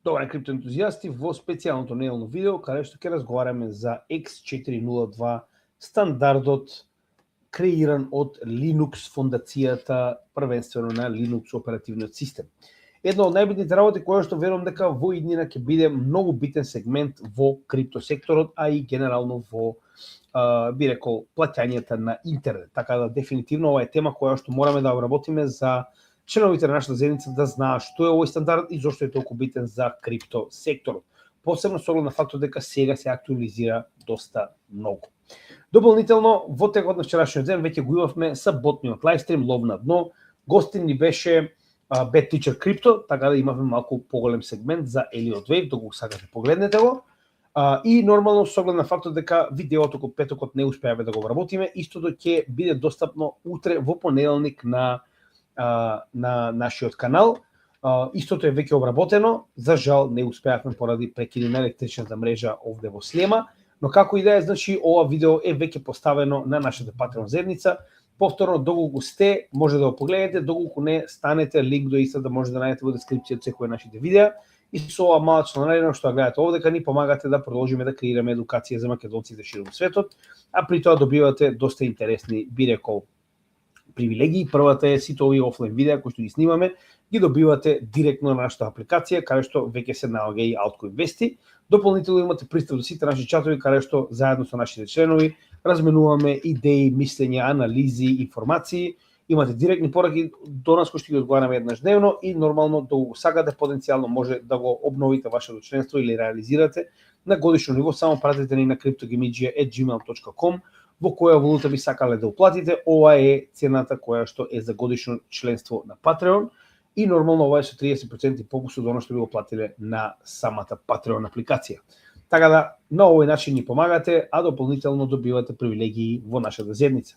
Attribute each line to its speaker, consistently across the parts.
Speaker 1: Добре, криптоентузијасти, во специјалното неделно видео, каде што ќе разговараме за X402, стандардот креиран од Linux фондацијата, првенствено на Linux оперативниот систем. Една од најбитните работи која што верувам дека во иднина ќе биде многу битен сегмент во криптосекторот, а и генерално во би рекол плаќањата на интернет. Така да дефинитивно ова е тема која што мораме да обработиме за членовите на нашата заедница да знаат што е овој стандард и зошто е толку битен за криптосекторот. Посебно со оглед на фактот дека сега се актуализира доста многу. Дополнително, во текот на вчерашниот ден веќе го имавме саботниот лајвстрим лов на дно. Гостин ни беше Bad Teacher Crypto, така да имавме малку поголем сегмент за Elliott Wave, доколку сакате погледнете го. И нормално со оглед на фактот дека видеото од петокот не успеавме да го вработиме, истото ќе биде достапно утре во понеделник на нашиот канал. Истото е веќе обработено, за жал не успеавме поради прекиди на електричната мрежа овде во Слема, но како и да е, значи ова видео е веќе поставено на нашата Patreon заедница. Повторно, доколку сте, може да го погледнете, доколку не, станете, линк до иста да може да најдете во дескрипцијата секој нашите видеа. И со ова мала членарина што гледате овдека ни помагате да продолжиме да креираме едукација за македонците ширум светот, а при тоа добивате доста интересни, би рекол, привилегии. Првата е сите овие офлайн видеа кои што ги снимаме, ги добивате директно на нашата апликација, каде што веќе се наоѓа и Altcoin Вести. Дополнително имате пристап до сите наши чатови, каде што заедно со нашите членови разменуваме идеи, мислења, анализи, информации. Имате директни пораки до нас кои што ги одговараме еднаш дневно и нормално доколку сакате потенцијално може да го обновите вашето членство или реализирате на годишно ниво, само пратете ни на cryptogamidžija@gmail.com во која валута би сакале да уплатите. Ова е цената која што е за годишно членство на Patreon и нормално ова е со 30% попуст од оно што би го платиле на самата Patreon апликација. Така да на овој начин ни помагате, а дополнително добивате привилегии во нашата заедница.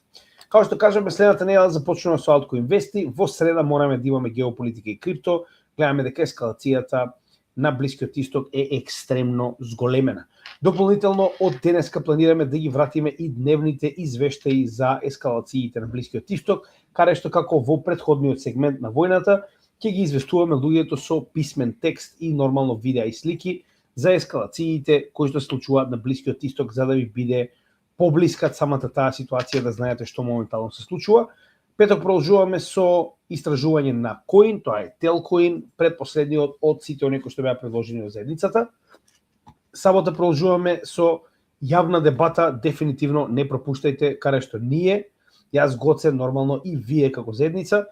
Speaker 1: Као што кажаме, следната недела започнува со Altcoin Вести, во среда мораме да имаме геополитика и крипто, гледаме дека ескалацијата на Блискиот Исток е екстремно зголемена. Дополнително, од денеска планираме да ги вратиме и дневните извештаи за ескалациите на Блискиот Исток, каде што како во претходниот сегмент на војната, ќе ги известуваме луѓето со писмен текст и нормално видеа и слики за ескалациите кои што се случуваат на Блискиот Исток, за да ви биде поблиска самата таа ситуација, да знаете што моментално се случува. Петок продолжуваме со истражување на коин, тоа е Telcoin, предпоследниот од сите оние кои што беа предложени во заедницата. Сабота продолжуваме со јавна дебата, дефинитивно не пропуштајте, каде што ние, јас Гоце, нормално и вие како заедница,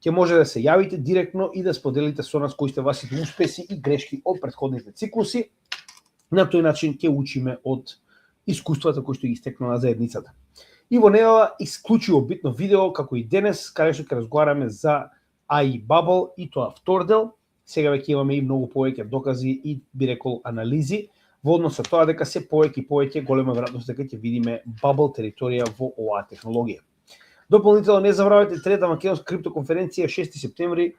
Speaker 1: ќе може да се јавите директно и да споделите со нас кои сте вашите успеси и грешки од претходните циклуси. На тој начин ќе учиме од искуствата кои што ги стекнала заедницата. И во недела исклучиво битно видео, како и денес, каде што ќе разговараме за AI Bubble и тоа втор дел. Сега веќе имаме и многу повеќе докази и би рекол анализи во однос со тоа дека се повеќе и повеќе голема веројатност дека ќе видиме Bubble територија во оваа технологија. Дополнително не забравяйте трета македонска криптоконференција 6 септември.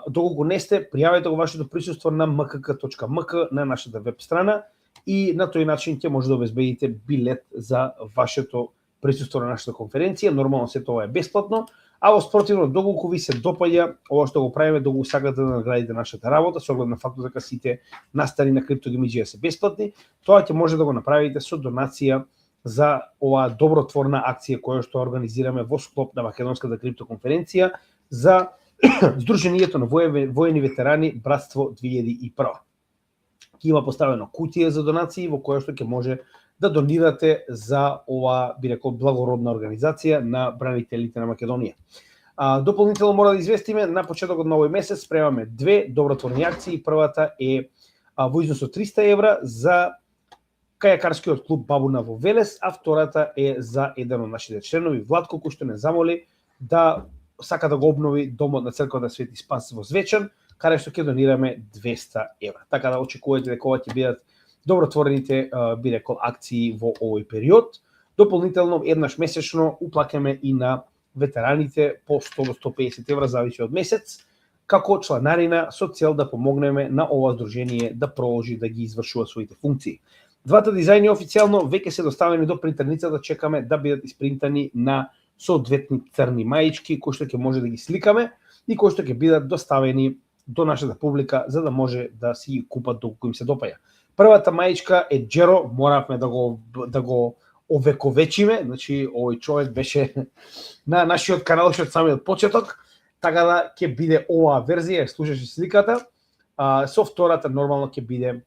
Speaker 1: Доколку не сте, пријавете го вашето присуство на mkk.mk на нашата веб страна и на тој начин ќе може да обезбедите билет за вашето присуство на нашата конференција. Нормално се тоа е бесплатно, а во спротивно доколку ви се допаѓа ова што го правиме, доколку сакате да наградите нашата работа, со оглед на фактот дека сите настани на криптогамиџија се бесплатни, тоа ќе може да го направите со донација за оваа добротворна акција која што организираме во склоп на македонската криптоконференција за Сдруженијето на воени ветерани Братство 2001. Ќе има поставено кутија за донации во која што ќе може да донирате за ова, би рекол, благородна организација на бранителите на Македонија. Дополнително мора да известиме, на почетокот на овој месец спремаме две добротворни акции. Првата е во износ од 300 евра за кајакарскиот клуб Бабуна во Велес, а втората е за еден од нашите членови, Владко, кој што не замоли да сака да го обнови домот на црквата Свети Спас во Звечан, каде што ќе донираме 200 евра. Така да очекувате дека ова ќе бидат добротворените, би рекол, акции во овој период. Дополнително, еднаш месечно уплаќаме и на ветераните по 100 до 150 евра, зависи од месец, како чланарина со цел да помогнеме на ова здружение да продолжи да ги извршува своите функции. Двата дизајни официјално веќе се доставени до принтерницата, чекаме да бидат испринтани на соодветни црни маички кои што ќе може да ги сликаме и кои што ќе бидат доставени до нашата публика за да може да си ги купат доколку им се допаѓа. Првата маичка е Джеро, моравме да го овековечиме, значи овој човек беше на нашиот канал уште од самиот почеток, така да ќе биде оваа верзија, слушаше сликата, со втората нормално ќе биде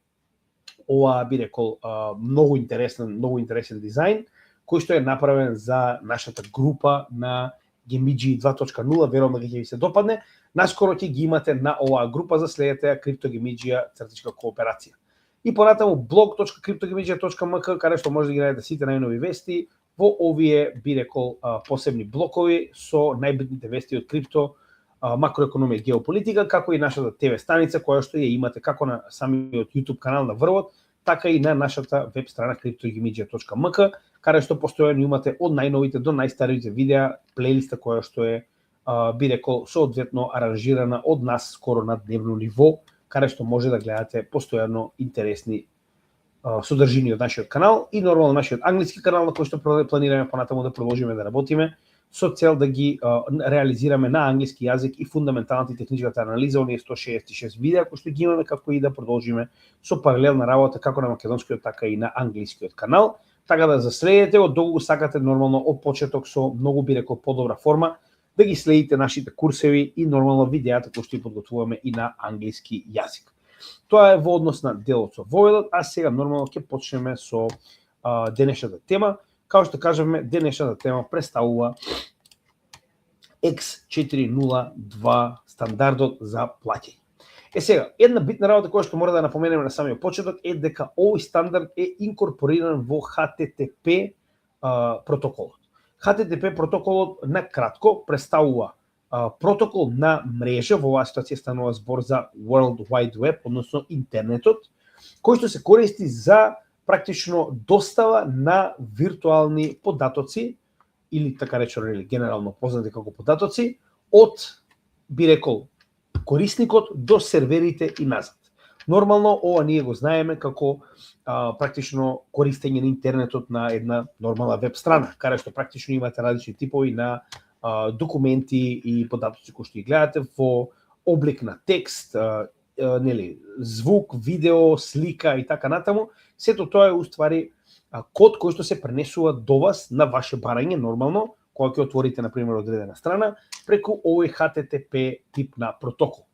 Speaker 1: ова, би рекол, многу интересен дизајн, кој што е направен за нашата група на Gamegi 2.0, верувам дека ќе ви се допадне. Наскоро ќе ги имате на оваа група за следете ја CryptoGamegija-кооперација. И понатаму blog.cryptogamegija.mk, каде што може да ги најдете сите најнови вести во овие, би рекол, посебни блокови со најбитните вести од крипто, макроекономија и геополитика, како и нашата ТВ станица која што ја имате како на самиот YouTube канал на Врвот, така и на нашата веб страна cryptogamegija.mk, каде што постојано имате од најновите до најстаривите видеа, плейлиста која што е, би рекол, соодветно аранжирана од нас скоро на дневно ниво, каде што може да гледате постојано интересни содржини од нашиот канал и нормално нашиот англиски канал на кој што планираме понатаму да продолжиме да работиме со цел да ги реализираме на англиски јазик и фундаменталната и техничката анализа, оние 166 видеа кои што ги имаме, како и да продолжиме со паралелна работа како на македонскиот, така и на англискиот канал. Така да заследите од доколку сакате нормално од почеток со многу, би рекол, подобра форма, да ги следите нашите курсеви и нормално видеата кои што ги подготвуваме и на англиски јазик. Тоа е во однос на делот со војдот, а сега нормално ќе почнеме со денешната тема. Као што кажавме, денешната тема представува X402 стандардот за плаќање. Сега, една битна работа која што мора да напоменеме на самиот почеток е дека овој стандард е инкорпориран во HTTP протоколот. HTTP протоколот на кратко представува протокол на мрежа, во оваа ситуација станува збор за World Wide Web, односно интернетот, кој што се користи за практично достава на виртуални податоци или така речено генерално познати како податоци од, би рекол, корисникот до серверите и назад. Нормално ова ние го знаеме како практично користење на интернетот на една нормална веб страна, каде што практично имате различни типови на документи и податоци кои што ги гледате во облик на текст, звук, видео, слика и така натаму. Сето тоа е уствари код кој што се пренесува до вас на ваше барање нормално, кога ќе отворите, например, одредена страна, преку овој HTTP тип на протокол.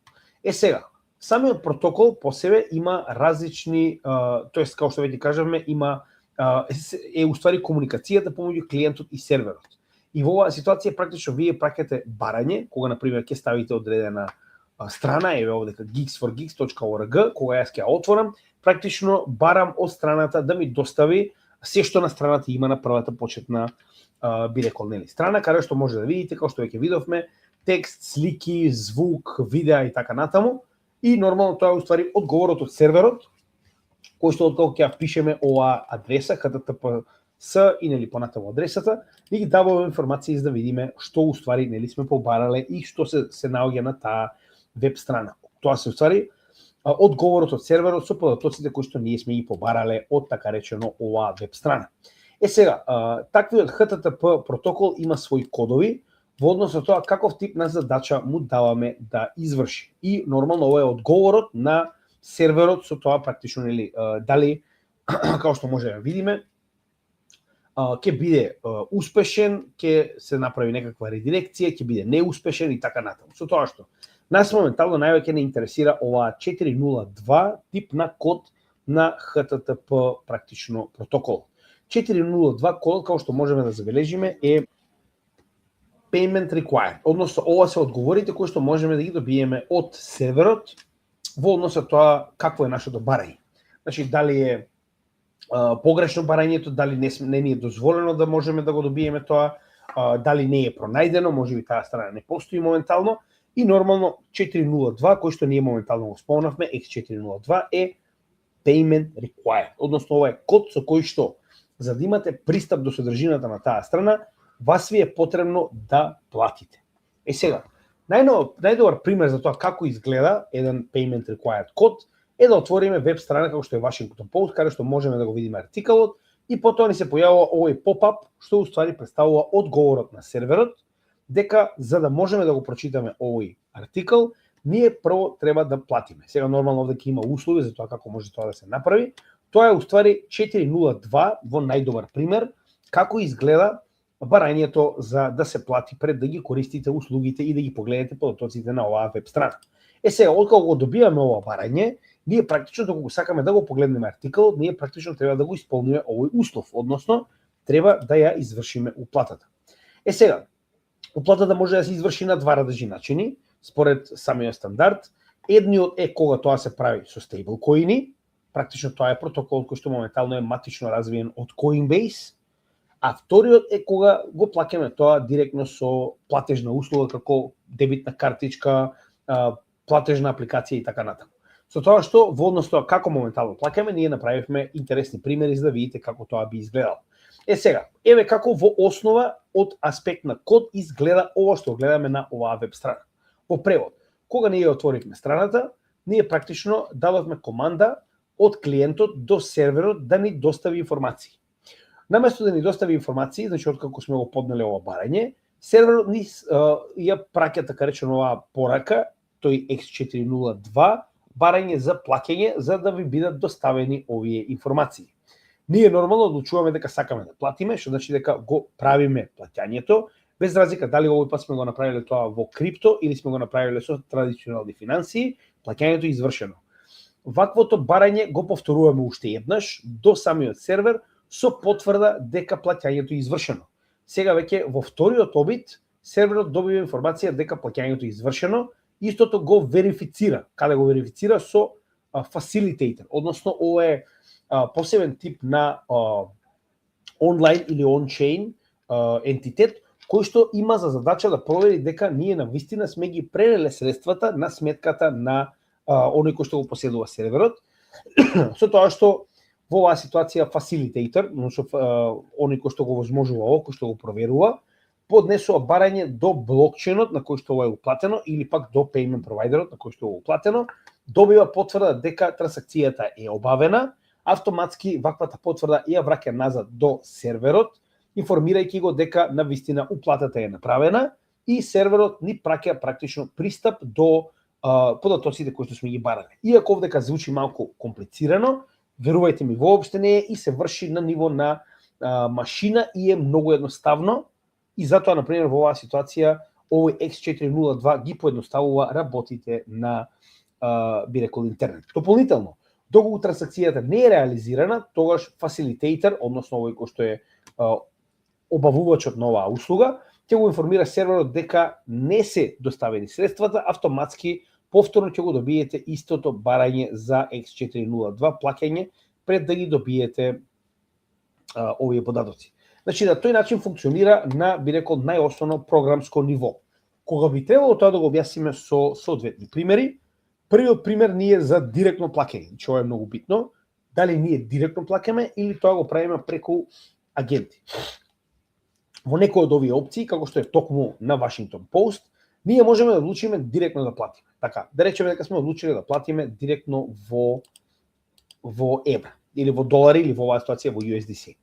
Speaker 1: Сега, самиот протокол по себе има различни, тоест, како што веќе кажавме, има уствари комуникацијата помеѓу клиентот и серверот. И во оваа ситуација практично вие праќате барање, кога, например, ќе ставите одредена страна, еве овде geeks4geeks.org, кога јас ќе отворам, практично барам од страната да ми достави се што на страната има на првата почетна, би рекол, страна, каде што може да видите, како што веќе видовме, текст, слики, звук, видеа и така натаму. И нормално тоа е уствари одговорот од серверот, кој што откако ќе впишеме оваа адреса, HTTPS и понатаму адресата, ни ги дава информации за да видиме што уствари сме побарале и што се наоѓа на таа веб страна. Тоа се уствари одговорот од серверот со податоците кои што ние сме ги побарале од така речено оваа веб страна. Сега, таквиот HTTP протокол има своји кодови во однос на тоа каков тип на задача му даваме да изврши. И нормално ова е одговорот на серверот со тоа практично дали, како што може да видиме, ќе биде успешен, ќе се направи некаква редирекција, ќе биде неуспешен и така натаму. Со тоа што нас моментално највеќе не интересира оваа 402 тип на код на HTTP практично протокол. 402 код, како што можеме да забележиме, е payment required, односно ова се одговорите кои што можеме да ги добиеме од серверот во однос на тоа какво е нашето барање. Значи, дали е погрешно барањето, дали не ни е дозволено да можеме да го добиеме тоа, дали не е пронајдено, можеби таа страна не постои моментално, и нормално 402, кој што ние моментално го спомнавме, X402 е payment required, односно ова е код со кој што, за да имате пристап до содржината на таа страна, вас ви е потребно да платите. Сега, најдобар пример за тоа како изгледа еден payment required код е да отвориме веб страна како што е Washington Post, каде што можеме да го видиме артикалот и потоа ни се појавува овој поп-ап што уствари представува одговорот на серверот дека за да можеме да го прочитаме овој артикал, ние прво треба да платиме. Сега нормално овде ќе има услови за тоа како може тоа да се направи. Тоа е уствари 402 во најдобар пример како изгледа барањето за да се плати пред да ги користите услугите и да ги погледнете податоците на оваа веб страна. Сега, откако го добиваме ова барање, ние практично, доколку сакаме да го погледнеме артикалот, ние практично треба да го исполниме овој услов, односно треба да ја извршиме уплатата. Сега, уплатата може да се изврши на два различни начини, според самиот стандард. Едниот е кога тоа се прави со стейблкоини, практично тоа е протокол кој што моментално е матично развиен од Coinbase, а вториот е кога го плаќаме тоа директно со платежна услуга како дебитна картичка, платежна апликација и така натаму. Со тоа што во однос тоа како моментално плаќаме, ние направивме интересни примери за да видите како тоа би изгледало. Сега, еве како во основа од аспект на код изгледа ова што гледаме на оваа веб страна. Во превод, кога ние отворивме страната, ние практично дадовме команда од клиентот до серверот да ни достави информации. Наместо да ни достави информации, значи откако сме го поднеле ова барање, серверот ни ја праќа така речено оваа порака, тој X402, барање за плаќање за да ви бидат доставени овие информации. Ние нормално одлучуваме дека сакаме да платиме, што значи дека го правиме плаќањето, без разлика дали овој пат сме го направиле тоа во крипто или сме го направиле со традиционални финансии, плаќањето е извршено. Ваквото барање го повторуваме уште еднаш до самиот сервер со потврда дека плаќањето е извршено. Сега веќе во вториот обид серверот добива информација дека плаќањето е извршено, истото го верифицира. Каде го верифицира? Со facilitator, односно ова е посебен тип на онлайн или on-chain ентитет кој што има за задача да провери дека ние навистина сме ги прелеле средствата на сметката на оној кој што го поседува серверот. Со тоа што во оваа ситуација facilitator, оној кој што го возможува ово, кој што го проверува, поднесува барање до блокчейнот на кој што ова е уплатено или пак до payment providerот на кој што е уплатено, добива потврда дека трансакцијата е обавена, автоматски ваквата потврда ја враќа назад до серверот, информирајќи го дека навистина уплатата е направена и серверот ни праќа практично пристап до податоците кои што сме ги барале. Иако овдека звучи малку комплицирано, верувајте ми, воопште не е и се врши на ниво на машина и е многу едноставно. И затоа, например, во оваа ситуација, овој X402 ги поедноставува работите на, би рекол, интернет. Дополнително, доколку трансакцијата не е реализирана, тогаш facilitator, односно овој кој што е обавувачот на оваа услуга, ќе го информира серверот дека не се доставени средствата, автоматски повторно ќе го добиете истото барање за X402 плаќање пред да ги добиете овие податоци. Значи, на тој начин функционира на, би рекол, најосновно програмско ниво. Кога би требало тоа да го објасниме со соодветни примери, првиот пример ни е за директно плаќање. Значи, ова е многу битно. Дали ние директно плаќаме или тоа го правиме преку агенти. Во некој од овие опции, како што е токму на Washington Post, ние можеме да одлучиме директно да платиме. Така, да речеме дека сме одлучили да платиме директно во евра, или во долари, или во оваа ситуација во USDC.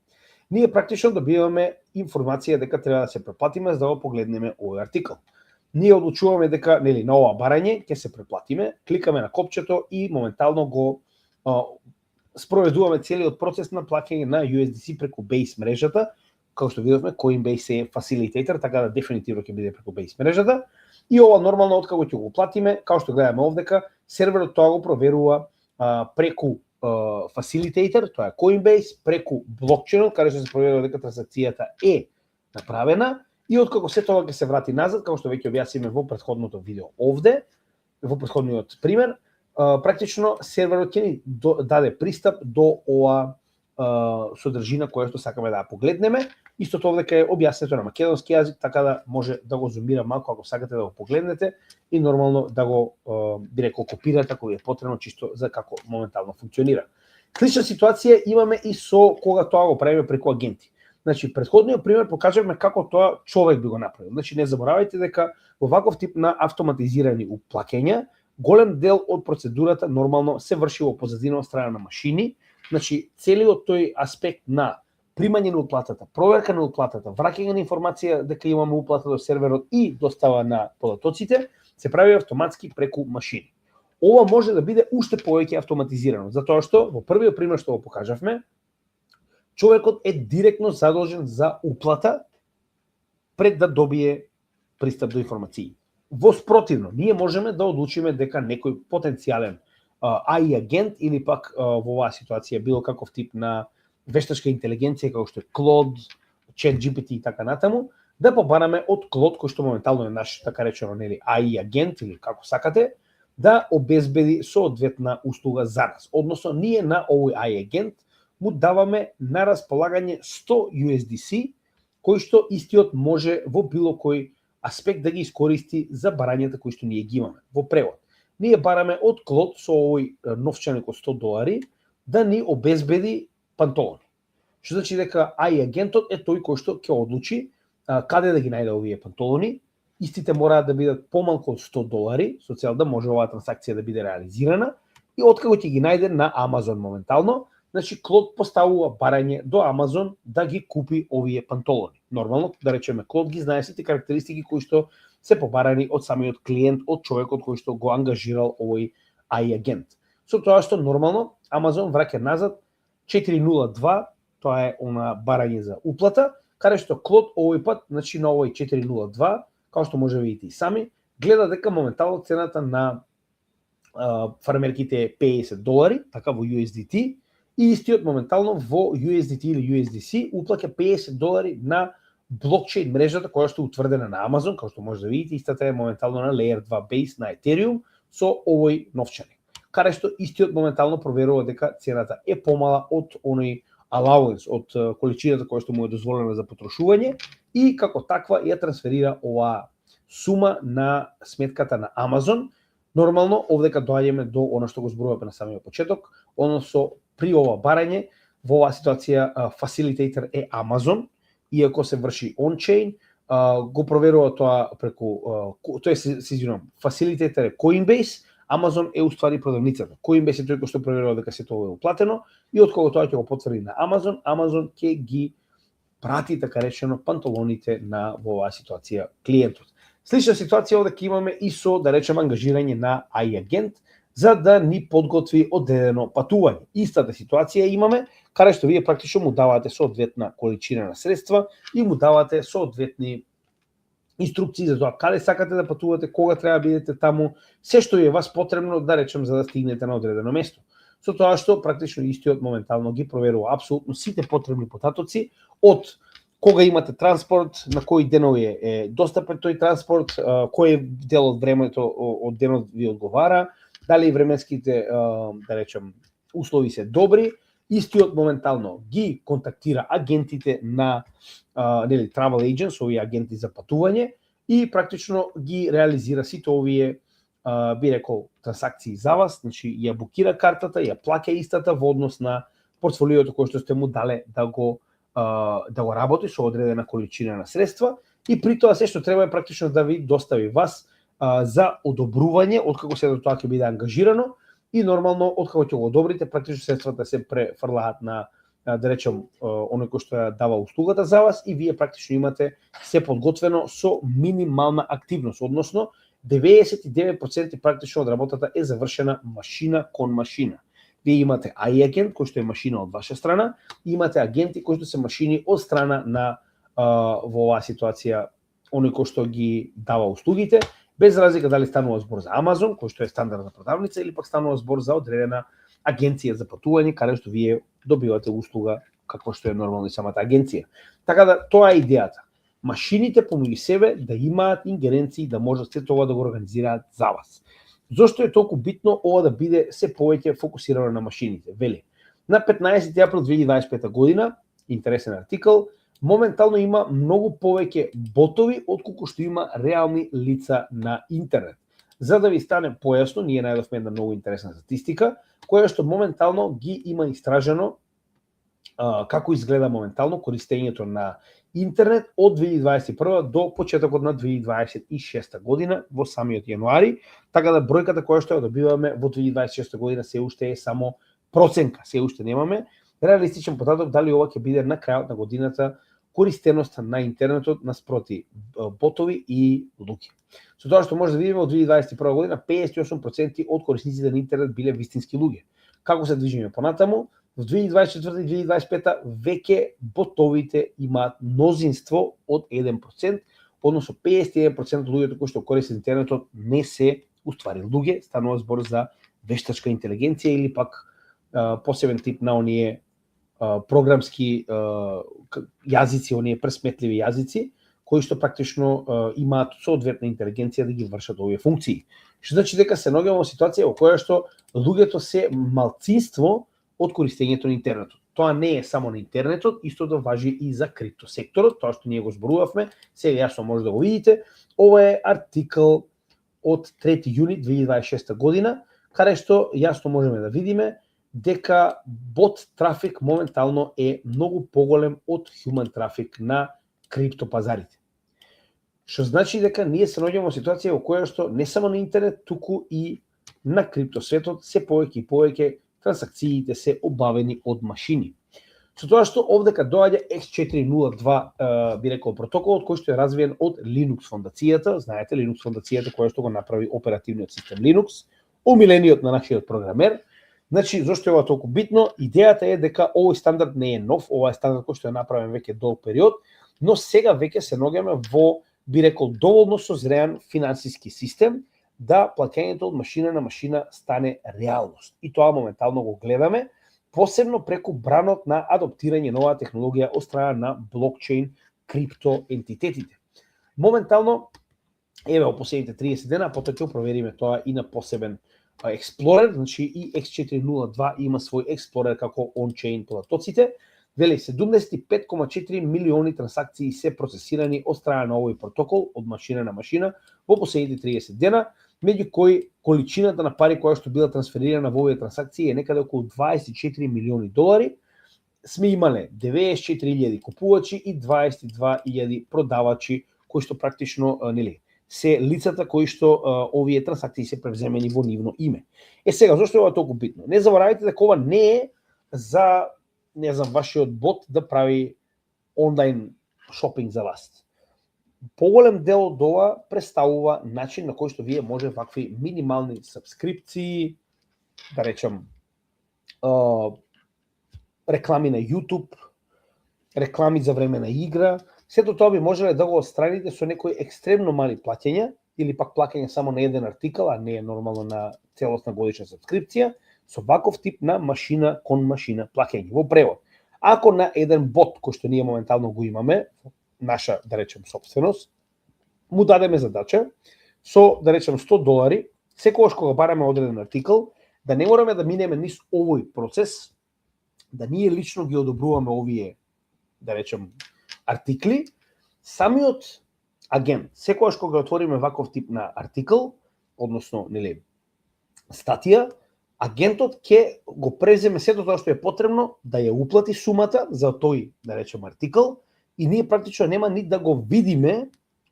Speaker 1: Ние практично добиваме информација дека треба да се преплатиме за да го погледнеме овој артикл. Ние одлучуваме дека, нели, на ова барање ќе се преплатиме, кликаме на копчето и моментално го спроведуваме целиот процес на плаќање на USDC преку Base мрежата. Како што видовме, Coinbase е facilitator, така да дефинитивно ќе биде преку Base мрежата. И ова нормално откако ќе го платиме, како што гледаме овдека, серверот тоа го проверува преку facilitator, тоа е Coinbase, преку блокчейнот, каде што се проверува дека трансакцијата е направена, и откако се тоа ќе се врати назад, како што веќе објасниме во претходното видео овде, во претходниот пример, практично серверот ќе ни даде пристап до ова содржина која што сакаме да ја погледнеме. Истото овдека е објаснето на македонски јазик, така да може да го зумира малку ако сакате да го погледнете и нормално да го би рекол копирате ако ви е потребно чисто за како моментално функционира. Слична ситуација имаме и со кога тоа го правиме преку агенти. Значи, претходниот пример покажавме како тоа човек би го направил. Значи, не заборавајте дека во ваков тип на автоматизирани уплаќања, голем дел од процедурата нормално се врши во позадина од страна на машини. Значи, целиот тој аспект на примање на уплатата, проверка на уплатата, враќање на информација дека имаме уплата до серверот и достава на податоците, се прави автоматски преку машини. Ова може да биде уште повеќе автоматизирано, затоа што во првиот пример што го покажавме, човекот е директно задолжен за уплата пред да добие пристап до информации. Во спротивно, ние можеме да одлучиме дека некој потенцијален AI агент или пак во оваа ситуација било каков тип на вештачка интелигенција како што е Claude, ChatGPT и така натаму, да побараме од Claude кој што моментално е наш така речено нели AI агент или како сакате, да обезбеди соодветна услуга за нас. Односно ние на овој AI агент му даваме на располагање 100 USDC кои што истиот може во било кој аспект да ги искористи за барањата кои што ние ги имаме. Во превод, ние бараме од Claude со овој новчаник од $100 да ни обезбеди панталони. Што значи дека AI агентот е тој кој што ќе одлучи каде да ги најде овие панталони. Истите мораат да бидат помалку од $100 со цел да може оваа трансакција да биде реализирана и откако ќе ги најде на Amazon моментално, значи Claude поставува барање до Amazon да ги купи овие панталони. Нормално, да речеме, Claude ги знае сите карактеристики кои што се побарани од самиот клиент, од човекот кој што го ангажирал овој AI агент. Со тоа што нормално Amazon враќа назад 402, тоа е она барање за уплата, каде што Claude овој пат, значи на овој 402, како што може видите и сами, гледа дека моментално цената на фармерките е $50, така во USDT, и истиот моментално во USDT или USDC уплаќа $50 на блокчейн мрежата која што е утврдена на Amazon, како што може да видите, истата е моментално на Layer 2 Base на Ethereum со овој новчаник. Каде што истиот моментално проверува дека цената е помала од оној allowance, од количината која што му е дозволена за потрошување и како таква ја трансферира оваа сума на сметката на Amazon. Нормално, овдека доаѓаме до она што го зборуваме на самиот почеток, односно при ова барање, во оваа ситуација facilitator е Amazon, иако се врши on-chain, го проверува тоа преку, facilitator е Coinbase, Amazon е уствари продавницата. Coinbase е тој кој што проверува дека се тоа е уплатено и од кога тоа ќе го потврди на Amazon, Amazon ќе ги прати, така речено, панталоните на во оваа ситуација клиентот. Слична ситуација овде ќе имаме и со, да речеме, ангажирање на AI агент за да ни подготви одредено патување. Истата ситуација имаме, каде што вие практично му давате соодветна количина на средства и му давате соодветни инструкции за тоа каде сакате да патувате, кога треба да бидете таму, се што е вас потребно, да речем, за да стигнете на одредено место. Со тоа што практично истиот моментално ги проверува апсолутно сите потребни потатоци од кога имате транспорт, на кои денови е достапен тој транспорт, кој дел од времето од денот ви одговара, дали временските, да речем, услови се добри, истиот моментално ги контактира агентите на нели travel agents, овие агенти за патување и практично ги реализира сите овие би рекол трансакции за вас, значи ја букира картата, ја плаќа истата во однос на портфолиото кој што сте му дале да го работи со одредена количина на средства и при тоа се што треба е практично да ви достави вас за одобрување откако се до тоа ќе биде ангажирано и нормално откако ќе го одобрите практично средствата се префрлаат на да речем оној кој што ја дава услугата за вас и вие практично имате се подготвено со минимална активност, односно 99% практично од работата е завршена машина кон машина. Вие имате AI агент кој што е машина од ваша страна, и имате агенти кои што се машини од страна на во оваа ситуација оној кој што ги дава услугите, без разлика дали станува збор за Amazon, кој што е стандардна продавница, или пак станува збор за одредена агенција за патување, каде што вие добивате услуга како што е нормално и самата агенција. Така да тоа е идејата. Машините помеѓу себе да имаат ингеренции да можат се тоа да го организираат за вас. Зошто е толку битно ова да биде се повеќе фокусирано на машините? Вели, на 15 април 2025 година, интересен артикл, моментално има многу повеќе ботови отколку што има реални лица на интернет. За да ви стане појасно, ние најдовме една многу интересна статистика, која што моментално ги има истражено како изгледа моментално користењето на интернет од 2021 до почетокот на 2026 година во самиот јануари, така да бројката која што ја добиваме во 2026 година се уште е само проценка, се уште немаме реалистичен потаток дали ова ќе биде на крајот на годината користеноста на интернетот наспроти ботови и луѓе. Со тоа што може да видиме од 2021 година 58% од корисниците на интернет биле вистински луѓе. Како се движиме понатаму? Во 2024 и 2025 веќе ботовите имаат мнозинство од 1%, односно 51% од луѓето кои што користат интернетот не се уствари луѓе, станува збор за вештачка интелигенција или пак посебен тип на оние програмски јазици, оние пресметливи јазици, кои што практично имаат соодветна интелигенција да ги вршат овие функции. Што значи дека се наоѓаме во ситуација во која што луѓето се малцинство од користењето на интернетот. Тоа не е само на интернетот, истото важи и за криптосекторот, тоа што ние го зборувавме, сега јасно може да го видите. Ова е артикл од 3 јуни 2026 година, каде што јасно можеме да видиме дека бот трафик моментално е многу поголем од human трафик на криптопазарите. Што значи дека ние се наоѓаме во ситуација во која што не само на интернет, туку и на криптосветот се повеќе и повеќе трансакциите се обавени од машини. Со тоа што овдека доаѓа X402 би рекол протоколот кој што е развиен од Linux фондацијата, знаете Linux фондацијата која што го направи оперативниот систем Linux, омилениот на нашиот програмер. Значи, зошто е ова толку битно? Идејата е дека овој стандард не е нов, ова е стандард кој што е направен веќе долг период, но сега веќе се наоѓаме во, би рекол, доволно созреан финансиски систем да плаќањето од машина на машина стане реалност. И тоа моментално го гледаме, посебно преку бранот на адаптирање на оваа технологија од страна на блокчейн криптоентитетите. Моментално, еве во последните 30 дена, потоа ќе провериме тоа и на посебен Explorer, значи и X402 има свој Explorer како on-chain платоците. Вели 75,4 милиони трансакции се процесирани од страна на овој протокол од машина на машина во последните 30 дена, меѓу кои количината на пари која што била трансферирана во овие трансакции е некаде околу 24 милиони долари. Сме имале 94.000 купувачи и 22.000 продавачи кои што практично нели се лицата кои што овие трансакции се превземени во нивно име. Сега зошто е ова толку битно? Не заборавајте дека ова не е за не знам вашиот бот да прави онлайн шопинг за вас. Поголем дел од ова представува начин на кој што вие може вакви минимални сабскрипции, да речам реклами на YouTube, реклами за време на игра, сето тоа би можеле да го отстраните со некои екстремно мали плаќања или пак плаќање само на еден артикал, а не е нормално на целосна годишна сабскрипција, со ваков тип на машина кон машина плаќање. Во превод, ако на еден бот кој што ние моментално го имаме, наша, да речем, собственост, му дадеме задача со, да речем, $100, секогаш кога бараме одреден артикал, да не мораме да минеме низ овој процес, да ние лично ги одобруваме овие, да речем, артикли, самиот агент, секогаш кога отвориме ваков тип на артикл, односно, нели, статија, агентот ќе го преземе сето тоа што е потребно да ја уплати сумата за тој, да речем, артикл, и ние практично нема ни да го видиме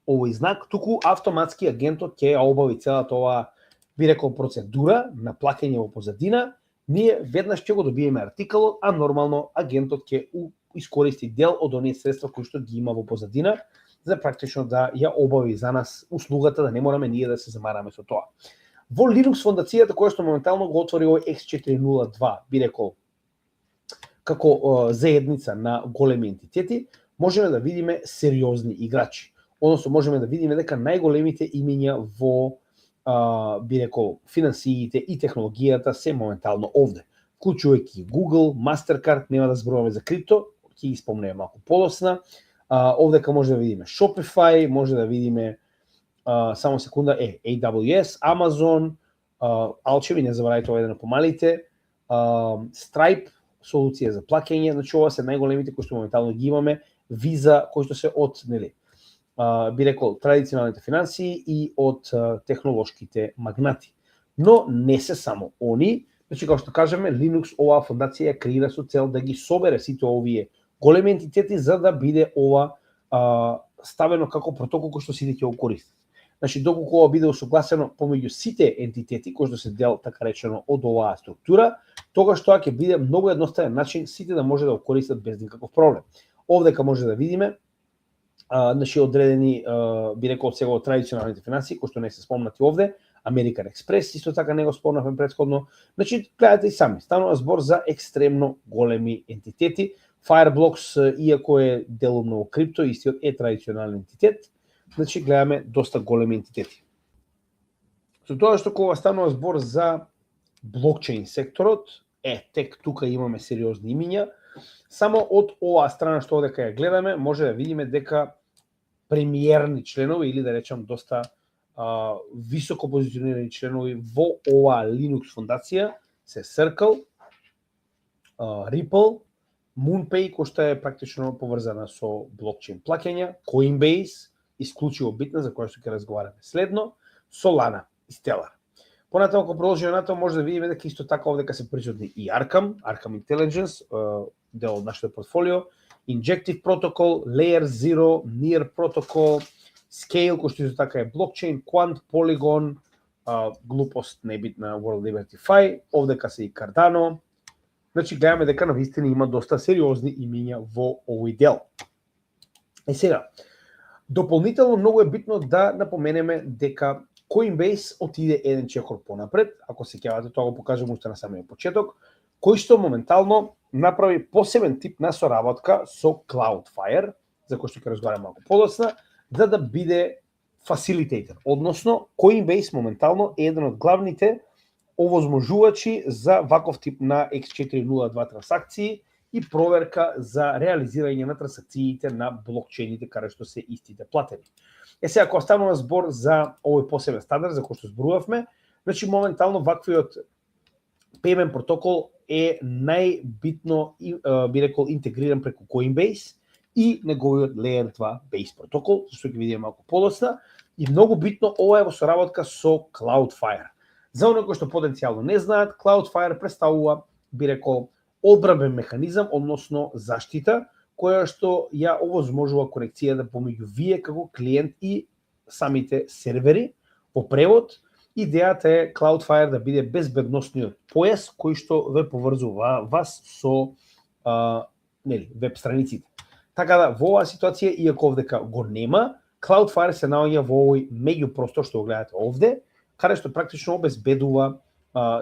Speaker 1: овој знак, туку автоматски агентот ќе ја обави целата оваа, би рекол, процедура на плаќање во позадина, ние веднаш ќе го добиеме артикалот, а нормално агентот ќе искористи дел од оние средства кои што ги има во позадина, за практично да ја обави за нас услугата, да не мораме ние да се замараме со тоа. Во Linux фондацијата која што моментално го отвори овој X402, би рекол, како заедница на големи ентитети, можеме да видиме сериозни играчи. Односно, можеме да видиме дека најголемите имиња во, би рекол, финансиите и технологијата се моментално овде. Вклучувајќи Google, Mastercard, нема да зборуваме за крипто, ќе ги спомнеме малку подоцна. Овдека може да видиме Shopify, може да видиме, само секунда, AWS, Amazon, Alchemy, не забравајте ова еден помалите, Stripe, солуција за плаќање, значи ова се најголемите кои што моментално ги имаме, Visa, кои што се од, нели, би рекол, традиционалните финансии и од технолошките магнати. Но не се само они, значи, како што кажеме, Linux, оваа фондација креира со цел да ги собере сите овие големи ентитети за да биде ова ставено како протокол кој што сите ќе го користат. Значи, доколку ова биде усогласено помеѓу сите ентитети кои што се дел, така речено, од оваа структура, тогаш тоа ќе биде многу едноставен начин сите да може да го користат без никаков проблем. Овдека може да видиме значи одредени би рекол сега од традиционалните финансии кои што не се спомнати овде, American Express исто така не го спомнавме претходно. Значи гледате и сами, станува збор за екстремно големи ентитети. Fireblocks, иако е делумно во крипто, истиот е традиционален ентитет. Значи гледаме доста големи ентитети. Со тоа што кога станува збор за блокчейн секторот, тек тука имаме сериозни имиња. Само од оваа страна што одека ја гледаме, може да видиме дека премиерни членови или да речам доста високо позиционирани членови во оваа Linux фондација се Circle, Ripple, MoonPay, кој што е практично поврзана со блокчейн плаќања, Coinbase, исклучиво битна за која што ќе разговараме следно, Solana и Stellar. Понатаму кога продолжиме натаму може да видиме дека исто така овдека се присутни и Arkham Intelligence, дел од нашето портфолио, Injective Protocol, Layer Zero, Near Protocol, Scale, кој што исто така е блокчейн, Quant, Polygon, глупост небитна World Liberty Fi, овдека се и Cardano. Значи гледаме дека навистина има доста сериозни имиња во овој дел. Сега, дополнително многу е битно да напоменеме дека Coinbase отиде еден чекор понапред, ако се сеќавате, тоа го покажам уште на самиот почеток, кој што моментално направи посебен тип на соработка со Cloudflare, за кој што ќе разговараме малку подоцна, за да биде facilitator, односно Coinbase моментално е еден од главните овозможувачи за ваков тип на X402 трансакции и проверка за реализирање на трансакциите на блокчейните каде што се истите платени. Сега, ако станува збор за овој посебен стандард за кој што зборувавме, значи моментално ваквиот payment протокол е најбитно би рекол интегриран преку Coinbase и неговиот Layer 2 Base протокол, што ќе видиме малку подоцна, и многу битно ова е во соработка со Cloudflare. За оние кои што потенцијално не знаат, Cloudflare представува би рекол одбранбен механизам, односно заштита, која што ја овозможува конекцијата помеѓу вие како клиент и самите сервери. По превод, идејата е Cloudflare да биде безбедносниот појас кој што ве поврзува вас со веб страниците. Така да во оваа ситуација, иако овдека го нема, Cloudflare се наоѓа во овој меѓупростор што го гледате овде, каде што практично обезбедува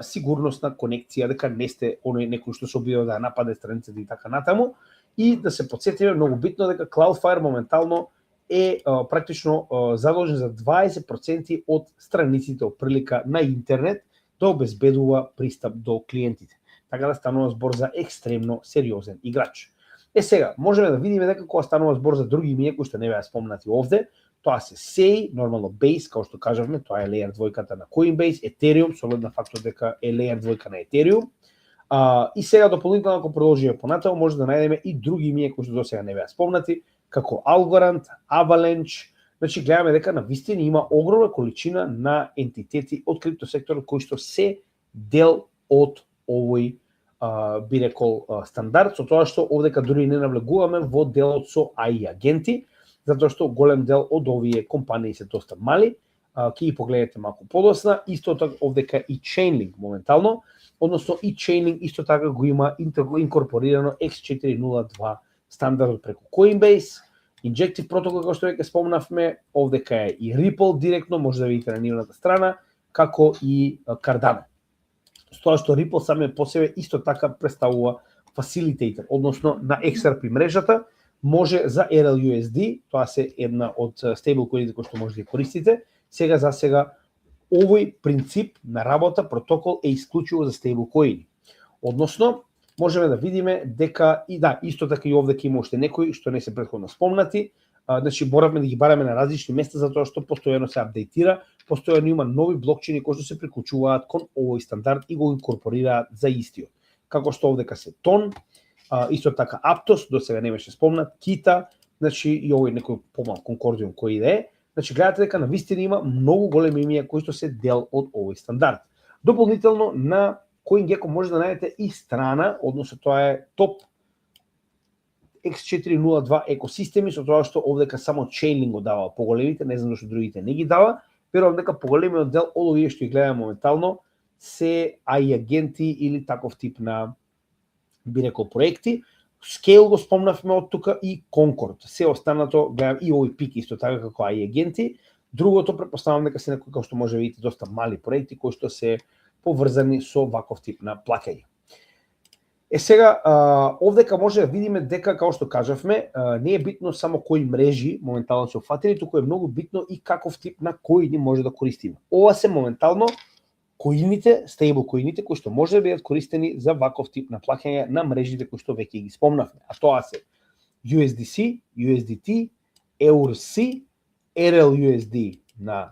Speaker 1: сигурносна конекција, дека не сте оној некој што се обидува да нападе страницата и така натаму. И да се потсетиме многу битно дека Cloudflare моментално е практично задолжен за 20% од страниците оприлика на интернет да обезбедува пристап до клиентите. Така да станува збор за екстремно сериозен играч. Сега, можеме да видиме дека кога станува збор за други имиња кои што не беа спомнати овде, тоа се SEI, нормално Base, како што кажавме, тоа е Layer 2 на Coinbase, Ethereum, со оглед на фактот дека е Layer 2 на Ethereum. И сега дополнително, ако продолжиме понатаму, може да најдеме и други имиња кои што досега не беа спомнати, како Algorand, Avalanche. Значи гледаме дека навистина има огромна количина на ентитети од криптосекторот кои што се дел од овој би рекол стандард, со тоа што овдека дури не навлегуваме во делот со AI агенти, затоа што голем дел од овие компании се доста мали, ќе ги погледнете малку подоцна. Исто така овдека и Chainlink моментално, односно и Chainlink исто така го има инкорпорирано X402 стандардот преку Coinbase, Injective Protocol, како што веќе спомнавме, овдека е и Ripple директно, може да видите на нивната страна, како и Cardano. Со тоа што Ripple саме по себе исто така представува facilitator, односно на XRP мрежата, може за RLUSD, тоа се една од стейблкоините кои што може да користите. Сега за сега овој принцип на работа протокол е исклучиво за стейблкоини. Односно, можеме да видиме дека и исто така и овде ќе има уште некои што не се претходно спомнати. Значи боравме да ги бараме на различни места затоа што постојано се апдейтира, постојано има нови блокчейни кои што се приклучуваат кон овој стандард и го инкорпорираат за истиот. Како што овдека се Ton, исто така Aptos, до сега не беше спомнат, Kita, значи и овој некој помал Concordium кој да е. Значи гледате дека навистина има многу големи имиња кои што се дел од овој стандард. Дополнително на CoinGecko може да најдете и страна, односно тоа е топ X402 екосистеми, со тоа што овдека само Chainlink го дава поголемите, не знам зашто другите не ги дава, верувам дека поголемиот дел од овие што ги гледаме моментално се AI агенти или таков тип на би рекол проекти. Scale го спомнавме од тука и Concord. Се останато, гледам и овој пик исто така како AI агенти. Другото претпоставам дека се некои, како што може видите, доста мали проекти кои што се поврзани со ваков тип на плаќање. Сега, овдека може да видиме дека, како што кажавме, не е битно само кои мрежи моментално се опфатени, туку е многу битно и каков тип на коини може да користиме. Ова се моментално коините, стейбл коините, кои што може да бидат користени за ваков тип на плаќање на мрежите кои што веќе ги спомнавме. А тоа се USDC, USDT, EURC, RLUSD на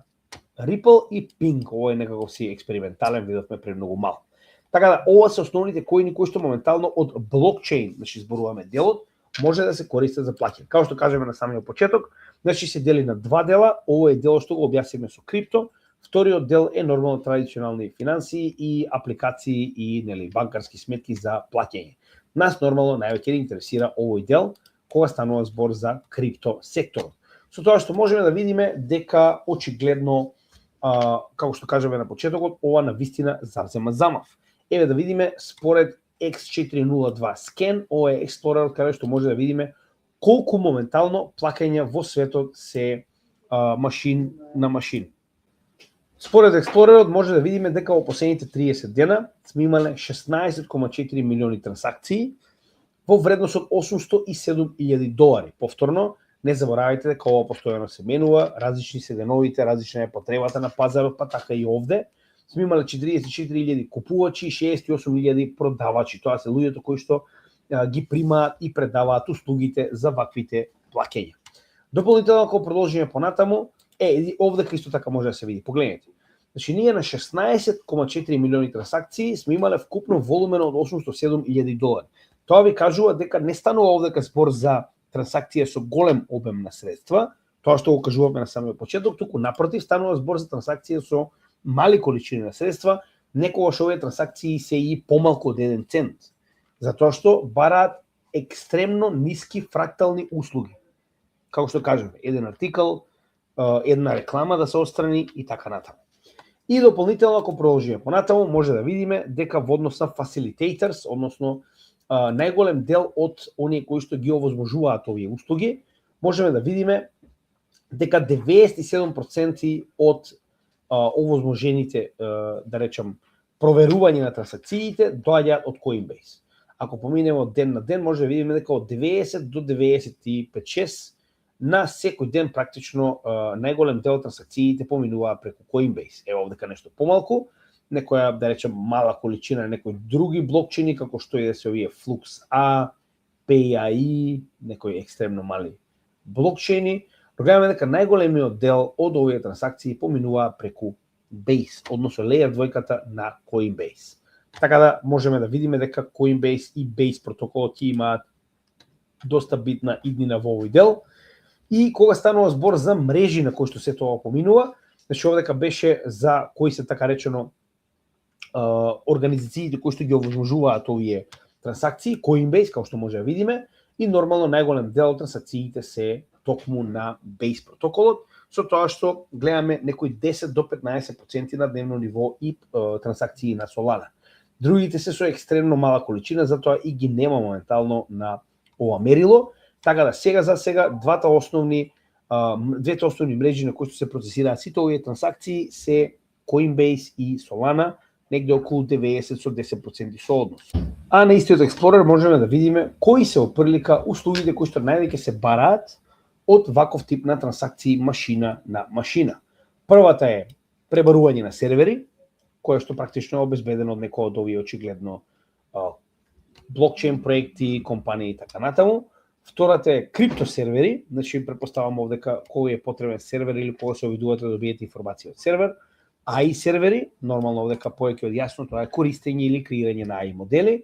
Speaker 1: Ripple и Ping. Ова е некако си експериментален, видовме пред многу мал. Така да, ова се основните коини кои што моментално од блокчейн, значи зборуваме делот, може да се користат за плаќање. Како што кажеме на самиот почеток, значи се дели на два дела. Ово е дело што го објаснивме со крипто. Вториот дел е нормално традиционални финанси и апликации и банкарски сметки за плаќање. Нас нормално највеќе интересира овој дел кога станува збор за крипто секторот. Со тоа што можеме да видиме дека очигледно, како што кажеме на почетокот, ова навистина завзема замав. Еве да видиме според X402 Scan, ова е експлорерот каде што може да видиме колку моментално плаќања во светот се машин на машин. Според експлорерот може да видиме дека во последните 30 дена сме имале 16,4 милиони трансакции во вредност од $807,000. Повторно, не заборавајте дека ова постојано се менува, различни се деновите, различна е потребата на пазарот, па така и овде. Сме имале 44,000 купувачи и 68,000 продавачи. Тоа се луѓето кои што ги примаат и предаваат услугите за ваквите плаќања. Дополнително, ако продолжиме понатаму, овде исто така може да се види. Погледнете. Значи, ние на 16,4 милиони трансакции сме имале вкупно волумен од $807,000. Тоа ви кажува дека не станува овдека збор за трансакција со голем обем на средства, тоа што го кажуваме на самиот почеток, туку напротив станува збор за трансакција со мали количини на средства, некогаш овие трансакции се и помалку од 1 цент, затоа што бараат екстремно ниски фрактални услуги. Како што кажеме, еден артикал, една реклама да се отстрани и така натаму. И дополнително, ако продолжиме понатаму, може да видиме дека во однос на facilitators, односно најголем дел од оние кои што ги овозможуваат овие услуги, можеме да видиме дека 97% од овозможените, да речам, проверување на трансакциите доаѓаат од Coinbase. Ако поминеме од ден на ден, може да видиме дека од 90 до 95-6 на секој ден практично најголем дел од трансакциите поминуваат преку Coinbase. Ево овдека нешто помалку, некоја, да речем, мала количина на некои други блокчейни, како што и да се овие Flux A, PAI, некои екстремно мали блокчейни, но гледаме дека најголемиот дел од овие трансакции поминува преку Base, односно Layer 2 на Coinbase. Така да можеме да видиме дека Coinbase и Base протоколот имаат доста битна иднина во овој дел. И кога станува збор за мрежи на кои што се тоа поминува, значи овдека беше за кои се така речено организациите кои што ги овозможуваат овие трансакции, Coinbase, како што може да видиме, и нормално најголем дел од трансакциите се токму на Base протоколот, со тоа што гледаме некои 10 до 15% на дневно ниво и трансакции на Solana. Другите се со екстремно мала количина, затоа и ги нема моментално на ова мерило. Така да сега за сега двете основни мрежи на кои што се процесираат сите овие трансакции се Coinbase и Solana, негде околу 90 со 10% сооднос. А на истиот Explorer можеме да видиме кои се опрлика услугите кои што највеќе се бараат од ваков тип на трансакции машина на машина. Првата е пребарување на сервери, кое што практично е обезбедено од некој од овие очигледно блокчейн проекти, компании и така натаму. Втората е криптосервери, значи претпоставам овдека кој е потребен сервер или кога се обидувате да добиете информација од сервер. AI сервери, нормално овдека повеќе од јасно, тоа е користење или креирање на AI модели,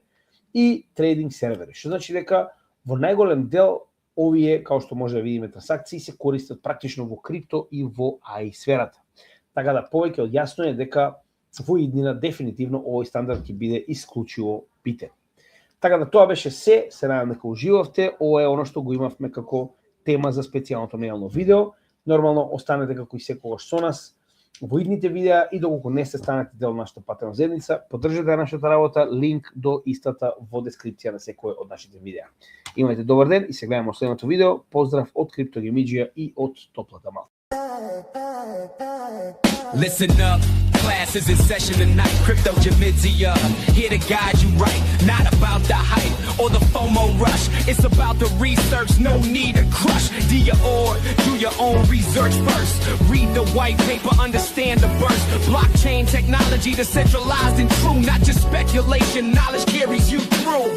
Speaker 1: и трейдинг сервери. Што значи дека во најголем дел овие, како што може да видиме, трансакции се користат практично во крипто и во AI сферата. Така да повеќе од јасно е дека во иднина дефинитивно овој стандард ќе биде исклучиво битен. Така да тоа беше се надам дека уживавте. Ова е оно што го имавме како тема за специјалното неделно видео. Нормално останете како и секогаш со нас. во идните видеа и доколку не сте станете дел нашата патреон заедница, поддржете нашата работа, линк до истата во дескрипција на секој од нашите видеа. Имајте добар ден и се гледаме во следното видео. Поздрав од Криптогемиџија и од Топлата Малта.
Speaker 2: Listen up, class is in session tonight. Cryptogemidsia, here to guide you right. Not about the hype or the FOMO rush. It's about the research, no need to crush. Do your own research first. Read the white paper, understand the burst. Blockchain technology, decentralized and true. Not just speculation, knowledge carries you through.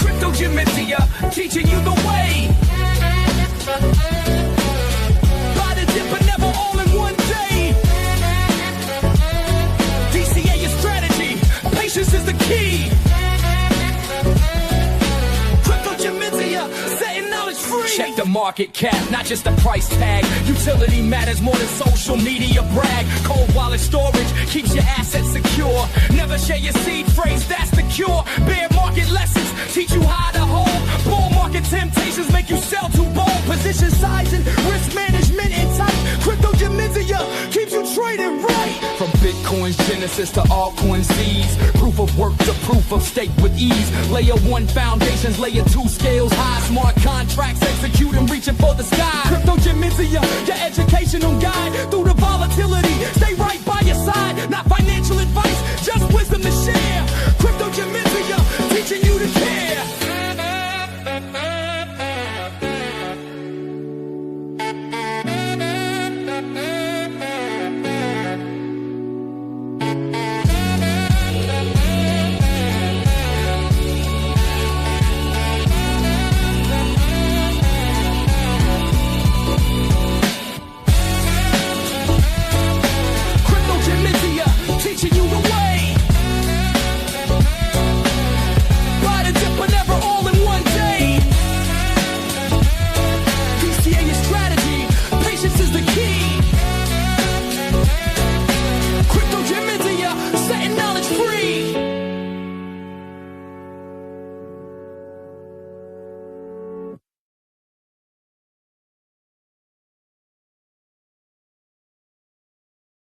Speaker 2: Cryptogemidsia, teaching you the way. Buy the dip, but never all in one day. DCA is strategy, patience is the key. Cryptogemidsia, setting knowledge free. Check the market cap, not just the price tag. Utility matters more than social media brag. Cold wallet storage keeps your assets secure. Never share your seed phrase, that's the cure. Bear market lessons teach you how to hold. Bull market temptations make you sell too bold. Position sizing, risk management in tight. Cryptogemidsia keeps you trading right. From Bitcoin's genesis to altcoin seeds, proof of work to proof of stake with ease. Layer 1 foundations, layer 2 scales high. Smart contracts executing, reaching for the sky. Cryptogemidsia, your educational guide through the volatility. Stay right by your side, not financially